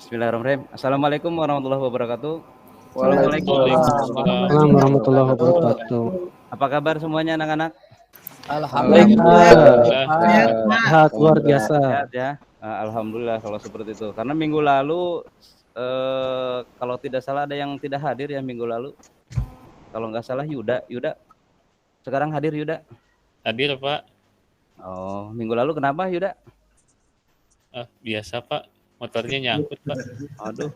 Bismillahirrahmanirrahim. Assalamualaikum warahmatullahi wabarakatuh. Assalamualaikum. Waalaikumsalam. Assalamualaikum warahmatullahi wabarakatuh. Apa kabar semuanya anak-anak? Baik, Alhamdulillah. Pak. Sehat luar biasa. Sehat ya. Alhamdulillah kalau seperti itu. Karena minggu lalu kalau tidak salah ada yang tidak hadir ya minggu lalu. Kalau nggak salah Yuda. Sekarang hadir Yuda. Hadir Pak. Oh, minggu lalu kenapa Yuda? Biasa Pak. Motornya nyangkut Pak. Aduh.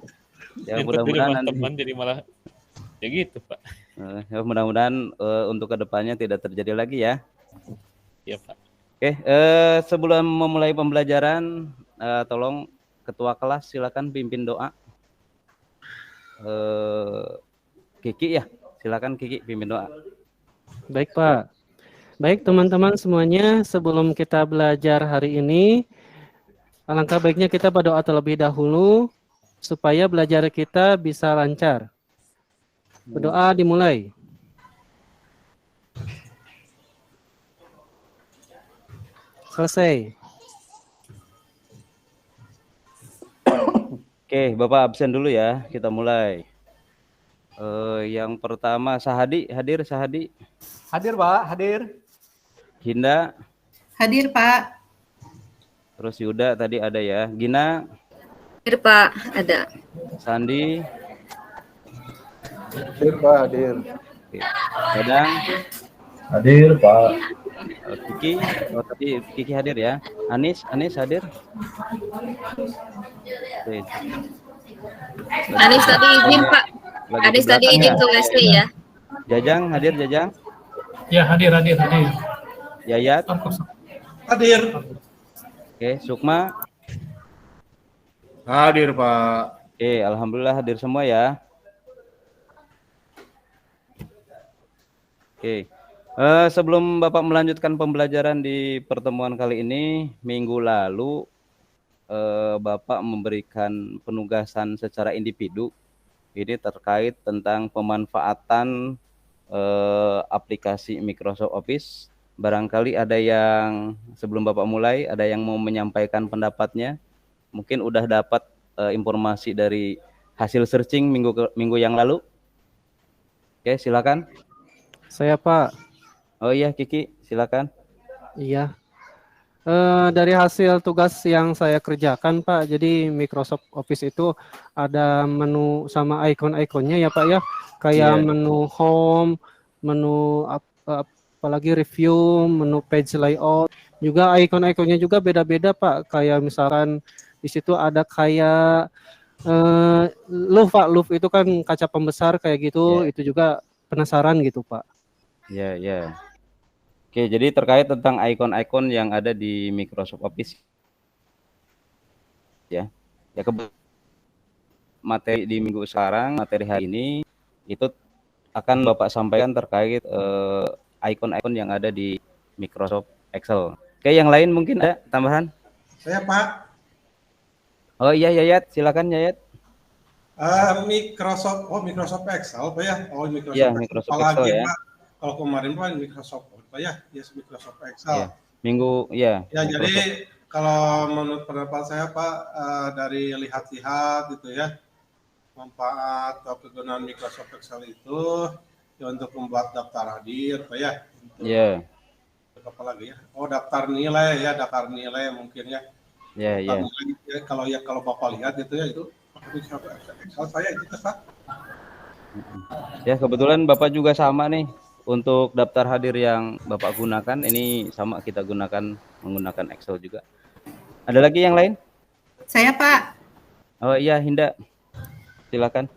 Ya Nyangkut di mudah-mudahan rumah nanti. teman jadi malah ya gitu Pak. Ya mudah-mudahan untuk kedepannya tidak terjadi lagi ya. Iya Pak. Oke, sebelum memulai pembelajaran, tolong ketua kelas silakan pimpin doa. Kiki ya, silakan Kiki pimpin doa. Baik, Pak. Baik, teman-teman semuanya, sebelum kita belajar hari ini, alangkah baiknya kita berdoa terlebih dahulu supaya belajar kita bisa lancar. Berdoa dimulai. Selesai. Oke, Bapak absen dulu ya, kita mulai. Yang pertama Sahadi, hadir Sahadi. Hadir Pak, hadir. Hinda. Hadir Pak. Terus Yuda tadi ada ya. Gina. Hadir Pak, ada. Sandi. Hadir Pak, hadir. Oke. Dadang. Hadir Pak. Kiki, tadi Kiki hadir ya. Anis hadir. Oke. Anis tadi izin Pak. Lagi Anis di tadi belakang izin ya? ke Wesley ya. Jajang hadir Jajang. Ya, hadir. Yayat. Hadir. Oke, Sukma. Hadir Pak. Oke, alhamdulillah hadir semua ya. Oke. Sebelum Bapak melanjutkan pembelajaran di pertemuan kali ini, minggu lalu Bapak memberikan penugasan secara individu. Ini terkait tentang pemanfaatan aplikasi Microsoft Office. Barangkali ada yang sebelum Bapak mulai, ada yang mau menyampaikan pendapatnya. Mungkin udah dapat informasi dari hasil searching minggu yang lalu. Oke, silakan. Saya Pak. Oh iya, Kiki, silakan. Iya. Dari hasil tugas yang saya kerjakan Pak, jadi Microsoft Office itu ada menu sama icon-iconnya ya Pak ya, kayak menu home, menu apalagi review, menu page layout, juga icon-iconnya juga beda-beda Pak, kayak misalkan di situ ada kayak louvre Pak, louvre itu kan kaca pembesar kayak gitu, itu juga penasaran gitu Pak. Ya. Oke, jadi terkait tentang icon-icon yang ada di Microsoft Office. Ya materi di minggu sekarang, materi hari ini itu akan Bapak sampaikan terkait icon-icon yang ada di Microsoft Excel. Oke, yang lain mungkin ada tambahan? Saya Pak. Oh iya, Yayat, silakan Yayat. Microsoft Excel Pak ya. Oh, Microsoft Ya, Excel. Microsoft Apalagi Excel ya. Pak, kalau kemarin Pak Microsoft Pak ya, Microsoft Excel. Ya. Minggu ya. Ya, Microsoft. jadi kalau menurut pendapat saya Pak, dari lihat-lihat gitu ya, manfaat atau kegunaan Microsoft Excel itu ya untuk membuat daftar hadir Pak ya. Iya. Apa lagi ya? Oh, daftar nilai mungkin ya. Ya. Ya, kalau Bapak lihat itu ya itu Excel saya itu Pak. Ya, kebetulan Bapak juga sama nih. Untuk daftar hadir yang Bapak gunakan, ini sama kita menggunakan Excel juga. Ada lagi yang lain? Saya Pak. Oh iya, Hinda. Silakan.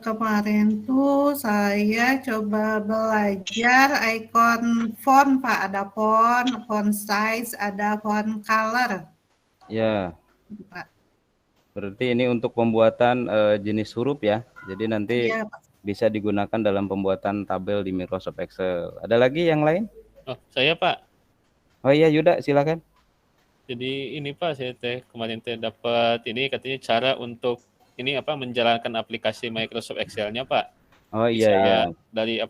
Kemarin tuh saya coba belajar icon font Pak. Ada font size, ada font color. Ya. Pak. Berarti ini untuk pembuatan jenis huruf ya. Jadi nanti bisa digunakan dalam pembuatan tabel di Microsoft Excel. Ada lagi yang lain? Oh, saya Pak. Oh iya, Yuda, silakan. Jadi ini Pak, saya kemarin dapat ini katanya cara untuk ini menjalankan aplikasi Microsoft Excel-nya Pak. Oh iya. Dari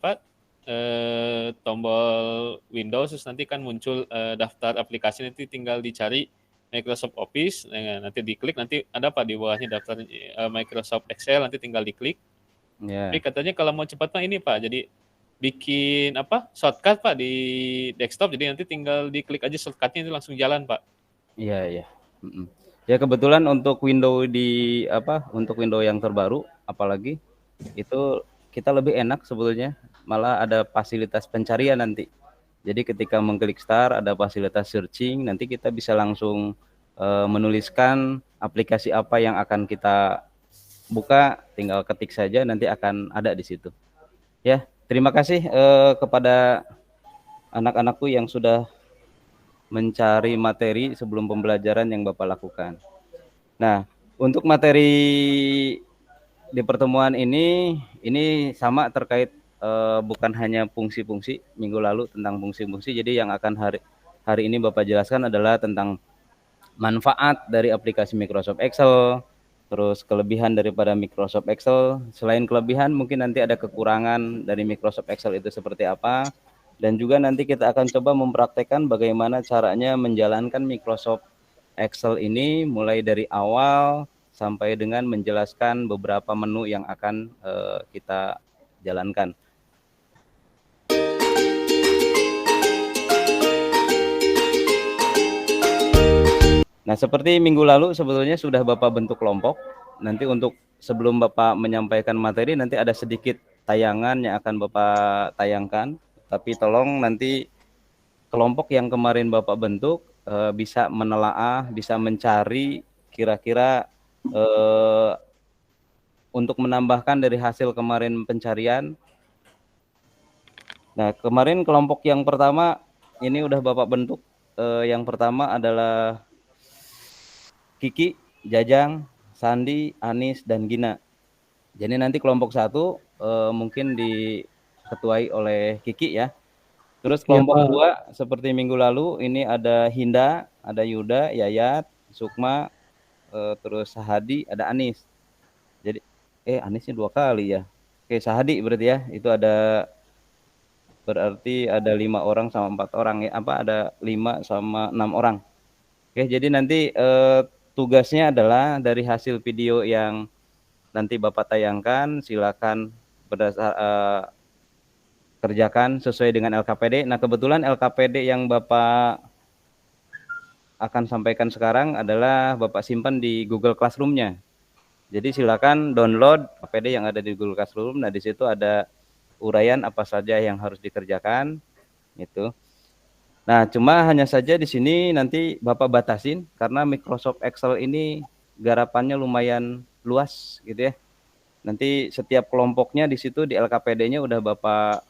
tombol Windows terus nanti kan muncul daftar aplikasi, nanti tinggal dicari Microsoft Office, nanti diklik, nanti ada Pak di bawahnya daftar Microsoft Excel, nanti tinggal diklik. Ya. Tapi katanya kalau mau cepat Pak ini Pak, jadi bikin shortcut Pak di desktop, jadi nanti tinggal diklik aja shortcutnya itu langsung jalan Pak. Iya, iya. Ya kebetulan untuk untuk Windows yang terbaru, apalagi itu kita lebih enak sebetulnya, malah ada fasilitas pencarian nanti. Jadi ketika mengklik start ada fasilitas searching, nanti kita bisa langsung menuliskan aplikasi apa yang akan kita buka, tinggal ketik saja nanti akan ada di situ. Ya, terima kasih kepada anak-anakku yang sudah mencari materi sebelum pembelajaran yang Bapak lakukan. Nah, untuk materi di pertemuan ini sama terkait bukan hanya fungsi-fungsi minggu lalu tentang fungsi-fungsi. Jadi yang akan hari ini Bapak jelaskan adalah tentang manfaat dari aplikasi Microsoft Excel, terus kelebihan daripada Microsoft Excel. Selain kelebihan, mungkin nanti ada kekurangan dari Microsoft Excel itu seperti apa. Dan juga nanti kita akan coba mempraktekkan bagaimana caranya menjalankan Microsoft Excel ini mulai dari awal sampai dengan menjelaskan beberapa menu yang akan kita jalankan. Nah, seperti minggu lalu sebetulnya sudah Bapak bentuk kelompok. Nanti untuk sebelum Bapak menyampaikan materi, nanti ada sedikit tayangan yang akan Bapak tayangkan. Tapi tolong nanti kelompok yang kemarin Bapak bentuk bisa menelaah, bisa mencari kira-kira untuk menambahkan dari hasil kemarin pencarian. Nah, kemarin kelompok yang pertama ini udah Bapak bentuk. Yang pertama adalah Kiki, Jajang, Sandi, Anis, dan Gina. Jadi nanti kelompok 1 mungkin diketuai oleh Kiki ya. Terus kelompok 2 seperti minggu lalu ini ada Hinda, ada Yuda, Yayat, Sukma, terus Sahadi, ada Anis. Jadi Anisnya 2 kali ya. Oke, Sahadi berarti ya. Itu berarti ada 5 orang sama 4 orang ya. Ada 5 sama 6 orang. Oke, jadi nanti tugasnya adalah dari hasil video yang nanti Bapak tayangkan, silakan kerjakan sesuai dengan LKPD. Nah, kebetulan LKPD yang Bapak akan sampaikan sekarang adalah Bapak simpan di Google Classroom-nya. Jadi silakan download LKPD yang ada di Google Classroom. Nah, di situ ada uraian apa saja yang harus dikerjakan gitu. Nah, cuma hanya saja di sini nanti Bapak batasin karena Microsoft Excel ini garapannya lumayan luas gitu ya. Nanti setiap kelompoknya di situ di LKPD-nya udah Bapak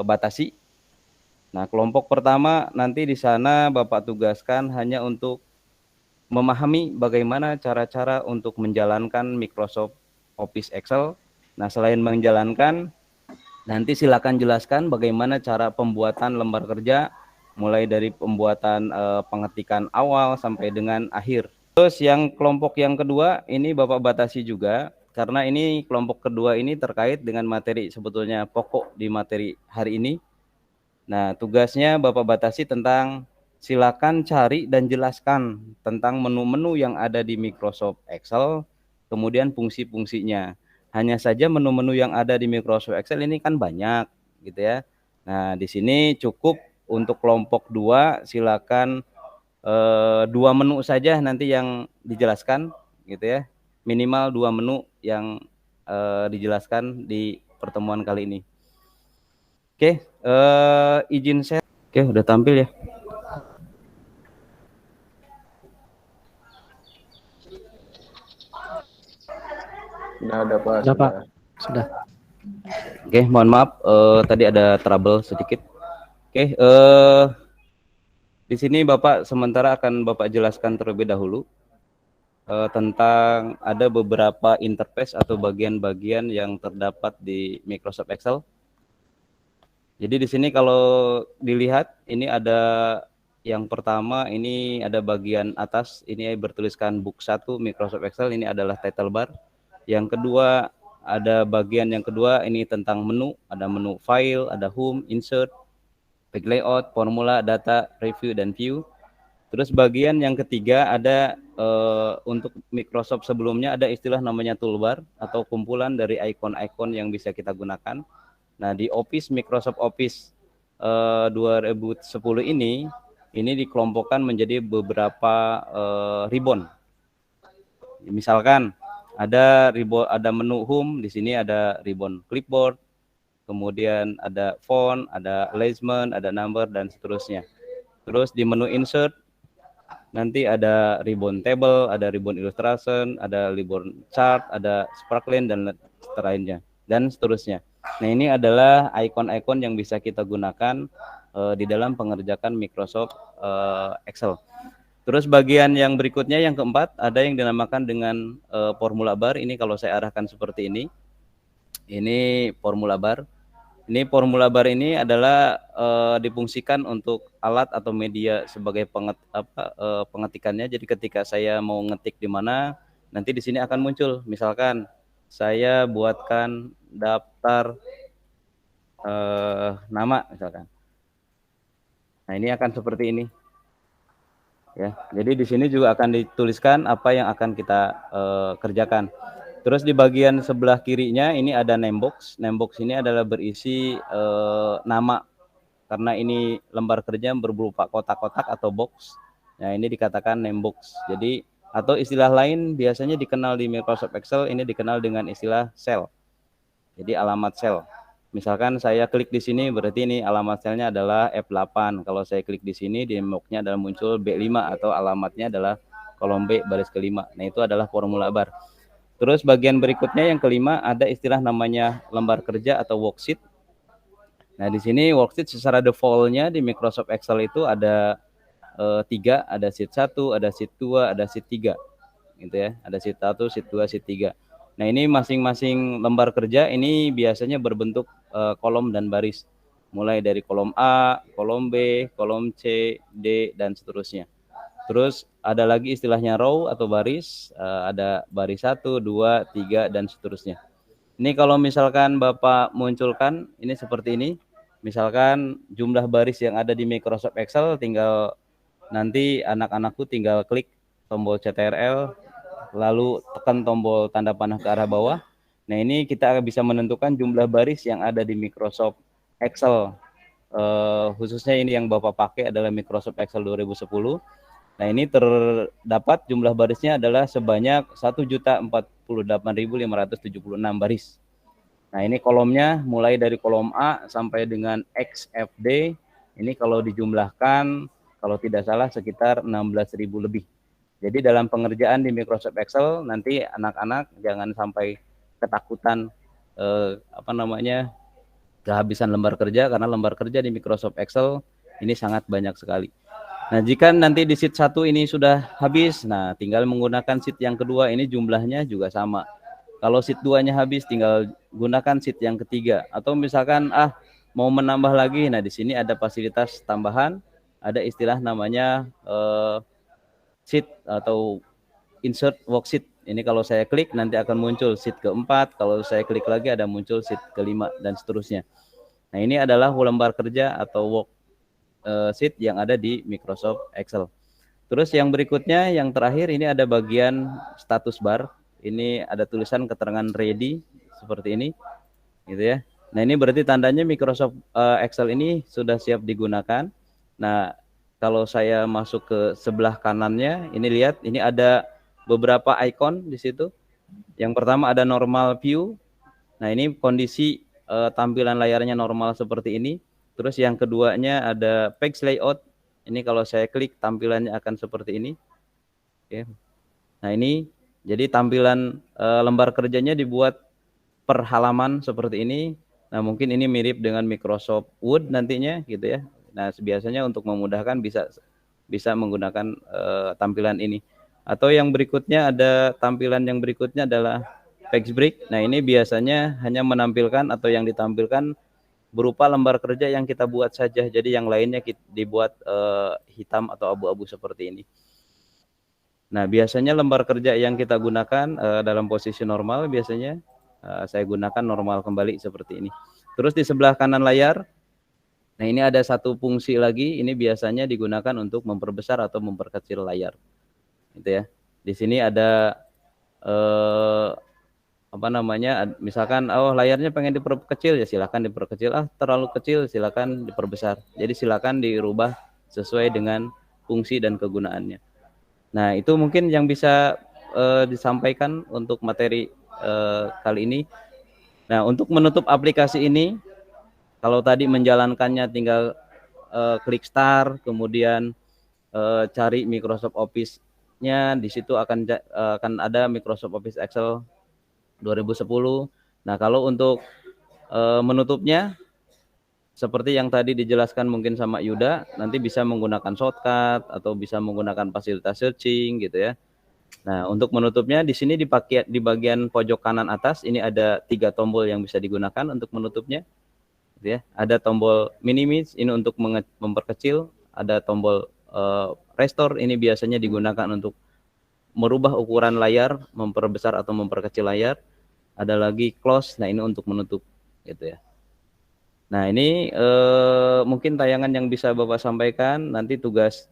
batasi. Nah, kelompok pertama nanti di sana Bapak tugaskan hanya untuk memahami bagaimana cara-cara untuk menjalankan Microsoft Office Excel. Nah, selain menjalankan, nanti silakan jelaskan bagaimana cara pembuatan lembar kerja mulai dari pembuatan pengetikan awal sampai dengan akhir. Terus yang kelompok yang kedua ini Bapak batasi juga karena ini kelompok kedua ini terkait dengan materi sebetulnya pokok di materi hari ini. Nah, tugasnya Bapak batasi tentang silakan cari dan jelaskan tentang menu-menu yang ada di Microsoft Excel, kemudian fungsi-fungsinya. Hanya saja menu-menu yang ada di Microsoft Excel ini kan banyak gitu ya. Nah, di sini cukup untuk kelompok 2 silakan 2 menu saja nanti yang dijelaskan gitu ya. Minimal 2 menu yang dijelaskan di pertemuan kali ini. Oke, izin share. Oke, udah tampil ya. Sudah ada Pak. Sudah Pak. Sudah. Oke, mohon maaf tadi ada trouble sedikit. Oke, di sini Bapak sementara akan Bapak jelaskan terlebih dahulu tentang ada beberapa interface atau bagian-bagian yang terdapat di Microsoft Excel. Jadi di sini kalau dilihat ini ada yang pertama ini ada bagian atas ini bertuliskan book 1 Microsoft Excel, ini adalah title bar. Yang kedua ada bagian yang kedua ini tentang menu, ada menu file, ada home, insert, page layout, formula, data, review, dan view. Terus bagian yang ketiga ada untuk Microsoft sebelumnya ada istilah namanya toolbar atau kumpulan dari ikon-ikon yang bisa kita gunakan. Nah, di Microsoft Office 2010 ini dikelompokkan menjadi beberapa ribbon. Misalkan ada menu home, di sini ada ribbon clipboard, kemudian ada font, ada alignment, ada number dan seterusnya. Terus di menu insert nanti ada ribbon table, ada ribbon illustration, ada ribbon chart, ada sparkline dan lainnya dan seterusnya. Nah, ini adalah ikon-ikon yang bisa kita gunakan di dalam pengerjaan Microsoft Excel. Terus bagian yang berikutnya yang keempat ada yang dinamakan dengan formula bar. Ini kalau saya arahkan seperti ini. Ini formula bar. Ini formula bar ini adalah difungsikan untuk alat atau media sebagai pengetikannya. Jadi ketika saya mau ngetik di mana, nanti di sini akan muncul. Misalkan saya buatkan daftar nama misalkan. Nah, ini akan seperti ini. Ya, jadi di sini juga akan dituliskan apa yang akan kita kerjakan. Terus di bagian sebelah kirinya ini ada name box. Name box ini adalah berisi nama. Karena ini lembar kerja berupa kotak-kotak atau box. Nah, ini dikatakan name box. Jadi atau istilah lain biasanya dikenal di Microsoft Excel ini dikenal dengan istilah cell. Jadi alamat cell. Misalkan saya klik di sini berarti ini alamat selnya adalah F8. Kalau saya klik di sini di box-nya adalah muncul B5 atau alamatnya adalah kolom B baris kelima. Nah, itu adalah formula bar. Terus bagian berikutnya yang kelima ada istilah namanya lembar kerja atau worksheet. Nah, di sini worksheet secara default-nya di Microsoft Excel itu ada 3, ada sheet 1, ada sheet 2, ada sheet 3. Gitu ya. Ada sheet 1, sheet 2, sheet 3. Nah, ini masing-masing lembar kerja ini biasanya berbentuk kolom dan baris. Mulai dari kolom A, kolom B, kolom C, D dan seterusnya. Terus ada lagi istilahnya row atau baris, ada baris 1, 2, 3 dan seterusnya. Ini kalau misalkan Bapak munculkan ini seperti ini. Misalkan jumlah baris yang ada di Microsoft Excel, tinggal nanti anak-anakku tinggal klik tombol CTRL lalu tekan tombol tanda panah ke arah bawah. Nah, ini kita bisa menentukan jumlah baris yang ada di Microsoft Excel. Khususnya ini yang Bapak pakai adalah Microsoft Excel 2010. Nah, ini terdapat jumlah barisnya adalah sebanyak 1.048.576 baris. Nah, ini kolomnya mulai dari kolom A sampai dengan XFD. Ini kalau dijumlahkan, kalau tidak salah sekitar 16.000 lebih. Jadi dalam pengerjaan di Microsoft Excel nanti anak-anak jangan sampai ketakutan kehabisan lembar kerja, karena lembar kerja di Microsoft Excel ini sangat banyak sekali. Nah, jika nanti di sheet 1 ini sudah habis, nah tinggal menggunakan sheet yang kedua, ini jumlahnya juga sama. Kalau sheet 2-nya habis, tinggal gunakan sheet yang ketiga. Atau misalkan mau menambah lagi, nah di sini ada fasilitas tambahan, ada istilah namanya sheet atau insert worksheet. Ini kalau saya klik nanti akan muncul sheet keempat, kalau saya klik lagi ada muncul sheet kelima dan seterusnya. Nah, ini adalah lembar kerja atau worksheet yang ada di Microsoft Excel. Terus yang berikutnya, yang terakhir ini ada bagian status bar. Ini ada tulisan keterangan ready seperti ini, gitu ya. Nah, ini berarti tandanya Microsoft Excel ini sudah siap digunakan. Nah, kalau saya masuk ke sebelah kanannya, ini lihat, ini ada beberapa icon di situ. Yang pertama ada normal view. Nah, ini kondisi tampilan layarnya normal seperti ini. Terus yang keduanya ada page layout. Ini kalau saya klik tampilannya akan seperti ini. Oke. Nah, ini jadi tampilan lembar kerjanya dibuat per halaman seperti ini. Nah, mungkin ini mirip dengan Microsoft Word nantinya gitu ya. Nah, biasanya untuk memudahkan bisa menggunakan tampilan ini. Atau yang berikutnya ada tampilan yang berikutnya adalah page break. Nah, ini biasanya hanya menampilkan atau yang ditampilkan berupa lembar kerja yang kita buat saja. Jadi yang lainnya dibuat hitam atau abu-abu seperti ini. Nah, biasanya lembar kerja yang kita gunakan dalam posisi normal biasanya saya gunakan normal kembali seperti ini. Terus di sebelah kanan layar, Nah, ini ada satu fungsi lagi, ini biasanya digunakan untuk memperbesar atau memperkecil layar. Gitu ya. Di sini ada misalkan layarnya pengen diperkecil, ya silakan diperkecil, terlalu kecil silakan diperbesar. Jadi silakan dirubah sesuai dengan fungsi dan kegunaannya. Nah, itu mungkin yang bisa disampaikan untuk materi kali ini. Nah, untuk menutup aplikasi ini, kalau tadi menjalankannya tinggal klik start, kemudian cari Microsoft Office-nya, di situ akan ada Microsoft Office Excel 2010. Nah, kalau untuk menutupnya seperti yang tadi dijelaskan mungkin sama Yuda, nanti bisa menggunakan shortcut atau bisa menggunakan fasilitas searching gitu ya. Nah, untuk menutupnya di sini di bagian pojok kanan atas ini ada 3 tombol yang bisa digunakan untuk menutupnya. Gitu ya. Ada tombol minimize ini untuk memperkecil, ada tombol restore ini biasanya digunakan untuk merubah ukuran layar, memperbesar atau memperkecil layar. Ada lagi close, nah ini untuk menutup gitu ya. Nah, ini mungkin tayangan yang bisa Bapak sampaikan, nanti tugas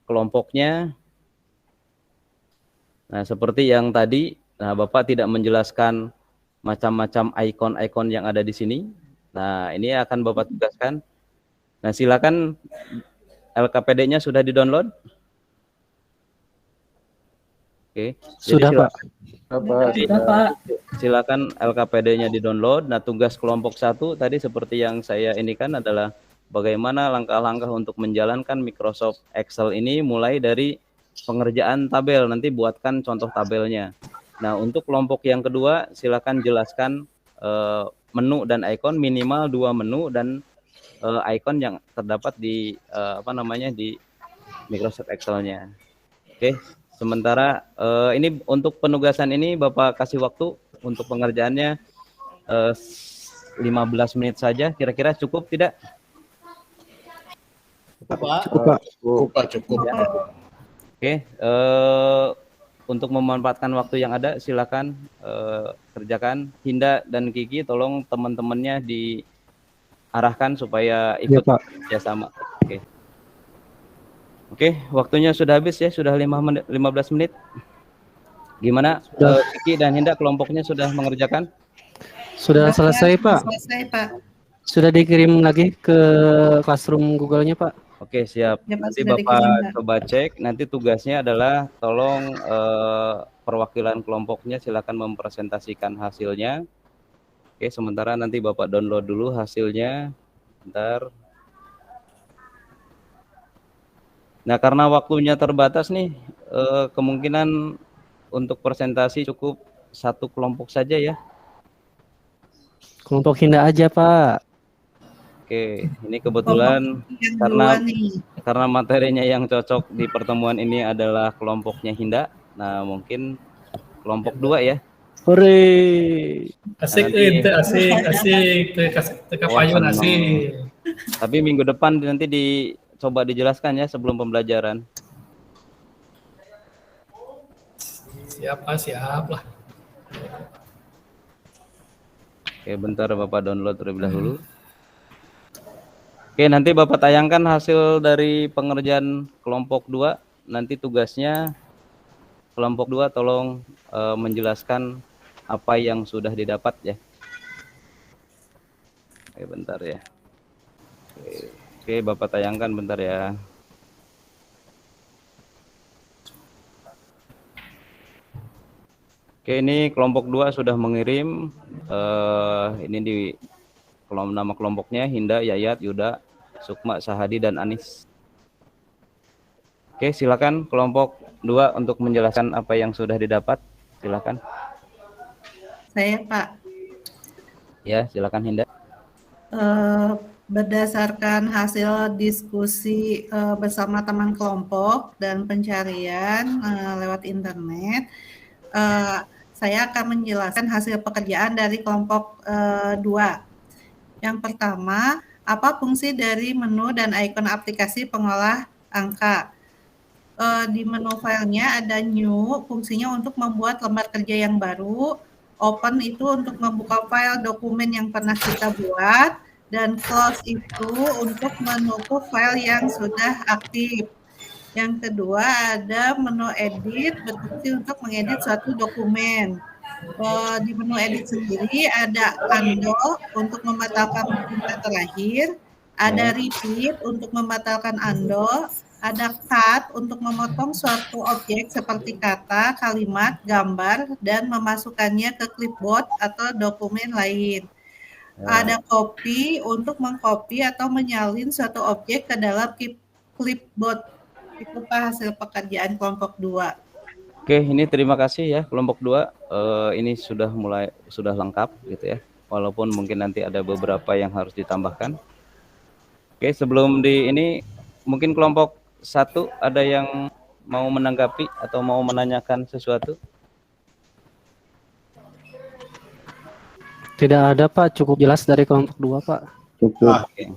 kelompoknya. Nah, seperti yang tadi, nah Bapak tidak menjelaskan macam-macam ikon-ikon yang ada di sini. Nah, ini akan Bapak tugaskan. Nah, silakan LKPD-nya sudah di-download? Oke. Sudah, Pak. Silakan LKPD-nya di-download. Nah, tugas kelompok 1 tadi seperti yang saya indikan adalah bagaimana langkah-langkah untuk menjalankan Microsoft Excel ini mulai dari pengerjaan tabel. Nanti buatkan contoh tabelnya. Nah, untuk kelompok yang kedua silakan jelaskan menu dan ikon, minimal 2 menu dan ikon yang terdapat di di Microsoft Excel-nya. Oke. Sementara ini untuk penugasan ini Bapak kasih waktu untuk pengerjaannya 15 menit saja. Kira-kira cukup tidak? Cukup, Pak. Cukup. Ya. Oke, untuk memanfaatkan waktu yang ada silakan kerjakan. Hinda dan Kiki tolong teman-temannya diarahkan supaya ikut kerjasama. Oke. Oke, waktunya sudah habis ya, sudah 15 menit. Gimana Kiki dan Hinda kelompoknya sudah mengerjakan? Sudah selesai, Pak. Selesai, Pak. Sudah dikirim lagi ke Classroom Google-nya, Pak. Oke, siap. Ya, Pak, Nanti sudah Bapak dikirim, Pak. coba cek. Nanti tugasnya adalah tolong perwakilan kelompoknya silakan mempresentasikan hasilnya. Oke, sementara nanti Bapak download dulu hasilnya. Bentar. Nah, karena waktunya terbatas nih, kemungkinan untuk presentasi cukup 1 kelompok saja ya. Kelompok Hinda aja, Pak. Oke, ini kebetulan karena materinya yang cocok di pertemuan ini adalah kelompoknya Hinda. Nah, mungkin kelompok 2 ya. Hore. Asik, asik. Tekapayun asik. Tapi minggu depan nanti coba dijelaskan ya sebelum pembelajaran. Siap lah. Oke, bentar Bapak download terlebih dahulu. Oke, nanti Bapak tayangkan hasil dari pengerjaan kelompok 2. Nanti tugasnya kelompok 2 tolong menjelaskan apa yang sudah didapat ya. Oke, bentar ya. Oke, Bapak tayangkan bentar ya. Oke, ini kelompok 2 sudah mengirim. Ini di nama kelompoknya Hinda, Yayat, Yuda, Sukma, Sahadi, dan Anis. Oke, silakan kelompok 2 untuk menjelaskan apa yang sudah didapat. Silakan. Saya, Pak. Ya, silakan Hinda. Berdasarkan hasil diskusi bersama teman kelompok dan pencarian lewat internet, saya akan menjelaskan hasil pekerjaan dari kelompok 2. Yang pertama, apa fungsi dari menu dan ikon aplikasi pengolah angka? Di menu filenya ada new, fungsinya untuk membuat lembar kerja yang baru. Open itu untuk membuka file dokumen yang pernah kita buat. Dan close itu untuk menutup file yang sudah aktif. Yang kedua ada menu edit, berfungsi untuk mengedit suatu dokumen. Di menu edit sendiri ada undo untuk membatalkan perintah terakhir, ada repeat untuk membatalkan undo, ada cut untuk memotong suatu objek seperti kata, kalimat, gambar, dan memasukkannya ke clipboard atau dokumen lain. Ada copy untuk mengcopy atau menyalin suatu objek ke dalam clipboard. Itu Pak hasil pekerjaan kelompok 2. Oke, ini terima kasih ya kelompok 2. Ini sudah lengkap gitu ya. Walaupun mungkin nanti ada beberapa yang harus ditambahkan. Oke, sebelum ini mungkin kelompok 1 ada yang mau menanggapi atau mau menanyakan sesuatu? Tidak ada Pak, cukup jelas dari kelompok 2 Pak. Cukup. Oke.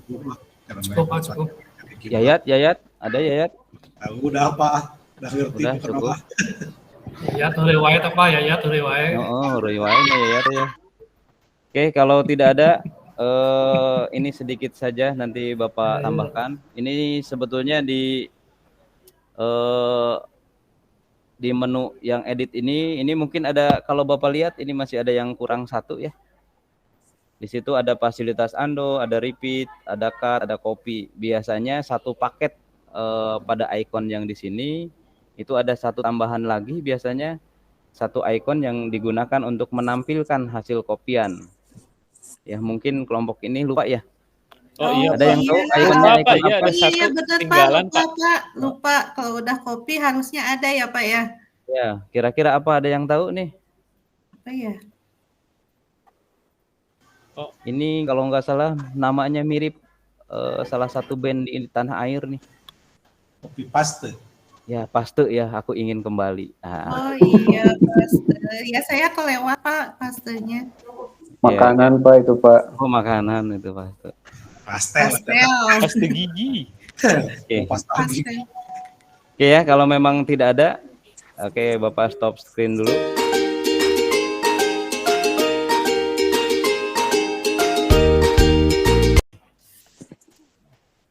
Cukup Pak, cukup. Yayat, ada Yayat? Udah Pak, udah ngerti. Udah cukup. Ya, tulis wae tak Pak, ya, tulis wae. Riwayatnya Yayat ya. Oke, kalau tidak ada ini sedikit saja nanti Bapak tambahkan. Ini sebetulnya di menu yang edit ini mungkin ada, kalau Bapak lihat ini masih ada yang kurang satu ya. Di situ ada fasilitas undo, ada repeat, ada cut, ada copy. Biasanya satu paket pada icon yang di sini itu ada satu tambahan lagi, biasanya satu icon yang digunakan untuk menampilkan hasil kopian. Ya mungkin kelompok ini lupa ya. Oh iya, Ada yang tahu iya. ikonnya Lupa, Pak. icon Iya, apa? ada satu Iya benar Pak, ketinggalan, lupa Pak. Lupa, kalau udah copy harusnya ada ya Pak ya. Ya, kira-kira apa, ada yang tahu nih? Apa ya? Ini kalau nggak salah namanya mirip salah satu band di tanah air nih. Copy paste. Ya, paste ya, aku ingin kembali. Oh iya, paste. Ya saya kelewat Pak pastenya. Makanan Pak itu Pak. Oh, makanan itu paste. Pastel. Pastel. Pasti gigi. Oke. Pastel. Oke ya, kalau memang tidak ada, oke Bapak stop screen dulu.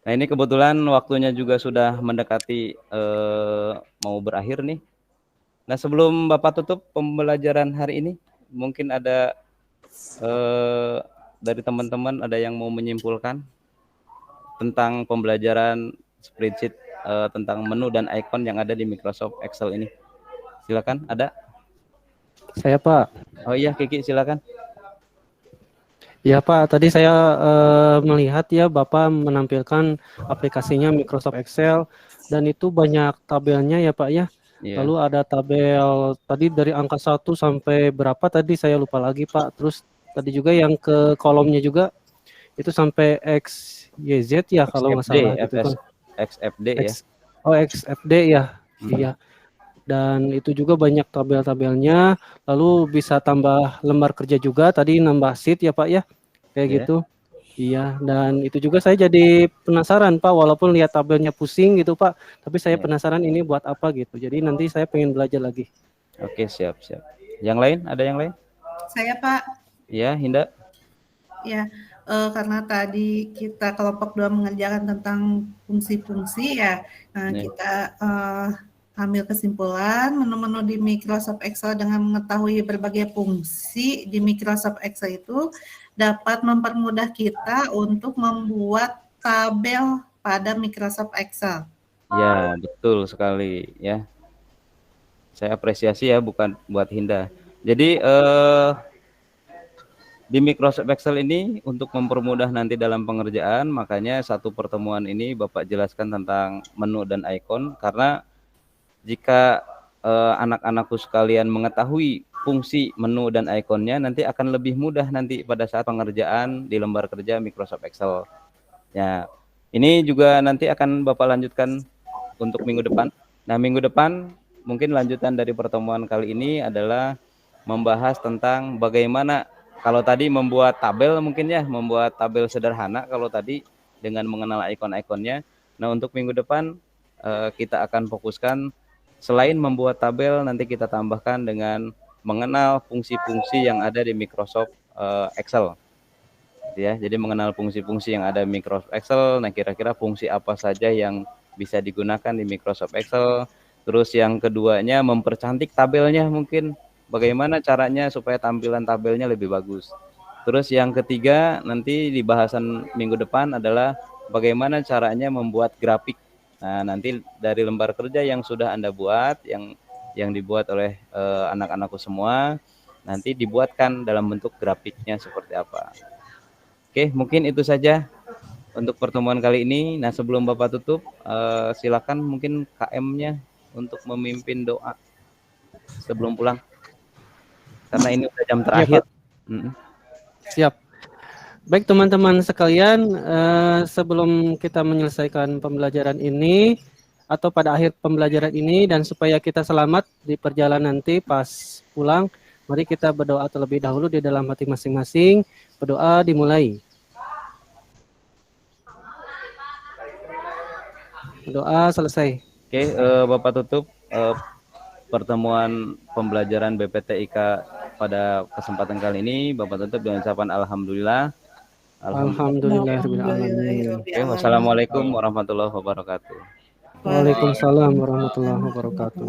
Nah ini kebetulan waktunya juga sudah mendekati mau berakhir nih. Nah sebelum Bapak tutup pembelajaran hari ini, mungkin ada dari teman-teman ada yang mau menyimpulkan tentang pembelajaran spreadsheet, tentang menu dan icon yang ada di Microsoft Excel ini. Silakan, ada? Saya Pak. Oh iya, Kiki silakan. Ya Pak, tadi saya melihat ya Bapak menampilkan aplikasinya Microsoft Excel dan itu banyak tabelnya ya Pak ya. Iya. Lalu ada tabel tadi dari angka 1 sampai berapa tadi saya lupa lagi Pak. Terus tadi juga yang ke kolomnya juga itu sampai X, Y, Z ya kalau nggak salah gitu kan. XFD ya. XFD ya. Iya. Dan itu juga banyak tabel-tabelnya, lalu bisa tambah lembar kerja juga, tadi nambah sheet ya Pak ya, kayak Iya. gitu. Iya, dan itu juga saya jadi penasaran Pak, walaupun lihat tabelnya pusing gitu Pak, tapi saya Iya. penasaran ini buat apa gitu. Jadi nanti saya pengen belajar lagi. Oke, siap. Yang lain, ada yang lain? Saya Pak. Ya, Hinda. Ya, karena tadi kita kelompok 2 mengerjakan tentang fungsi-fungsi ya, kita ambil kesimpulan menu-menu di Microsoft Excel dengan mengetahui berbagai fungsi di Microsoft Excel itu dapat mempermudah kita untuk membuat tabel pada Microsoft Excel. Ya, betul sekali ya. Saya apresiasi ya, bukan buat Hinda. Jadi di Microsoft Excel ini untuk mempermudah nanti dalam pengerjaan, makanya satu pertemuan ini Bapak jelaskan tentang menu dan icon, karena jika anak-anakku sekalian mengetahui fungsi menu dan ikonnya, nanti akan lebih mudah nanti pada saat pengerjaan di lembar kerja Microsoft Excel. Ya, ini juga nanti akan Bapak lanjutkan untuk minggu depan. Nah, minggu depan mungkin lanjutan dari pertemuan kali ini adalah membahas tentang bagaimana, kalau tadi membuat tabel mungkin ya, membuat tabel sederhana kalau tadi dengan mengenal ikon-ikonnya. Nah, untuk minggu depan kita akan fokuskan selain membuat tabel, nanti kita tambahkan dengan mengenal fungsi-fungsi yang ada di Microsoft Excel. gitu ya. Jadi mengenal fungsi-fungsi yang ada di Microsoft Excel. Nah, kira-kira fungsi apa saja yang bisa digunakan di Microsoft Excel. Terus yang keduanya mempercantik tabelnya mungkin. Bagaimana caranya supaya tampilan tabelnya lebih bagus. Terus yang ketiga nanti di bahasan minggu depan adalah bagaimana caranya membuat grafik. Nah, nanti dari lembar kerja yang sudah Anda buat, yang dibuat oleh anak-anakku semua, nanti dibuatkan dalam bentuk grafiknya seperti apa. Oke, mungkin itu saja untuk pertemuan kali ini. Nah, sebelum Bapak tutup, silakan mungkin KM-nya untuk memimpin doa sebelum pulang. Karena ini udah jam terakhir. Siap. Baik teman-teman sekalian, sebelum kita menyelesaikan pembelajaran ini atau pada akhir pembelajaran ini dan supaya kita selamat di perjalanan nanti pas pulang, mari kita berdoa terlebih dahulu di dalam hati masing-masing. Berdoa dimulai. Berdoa selesai. Oke, Bapak tutup pertemuan pembelajaran BPTIK pada kesempatan kali ini. Bapak tutup dengan ucapan alhamdulillah. Alhamdulillahirabbil alamin. Oke, wassalamualaikum warahmatullahi wabarakatuh. Waalaikumsalam warahmatullahi wabarakatuh.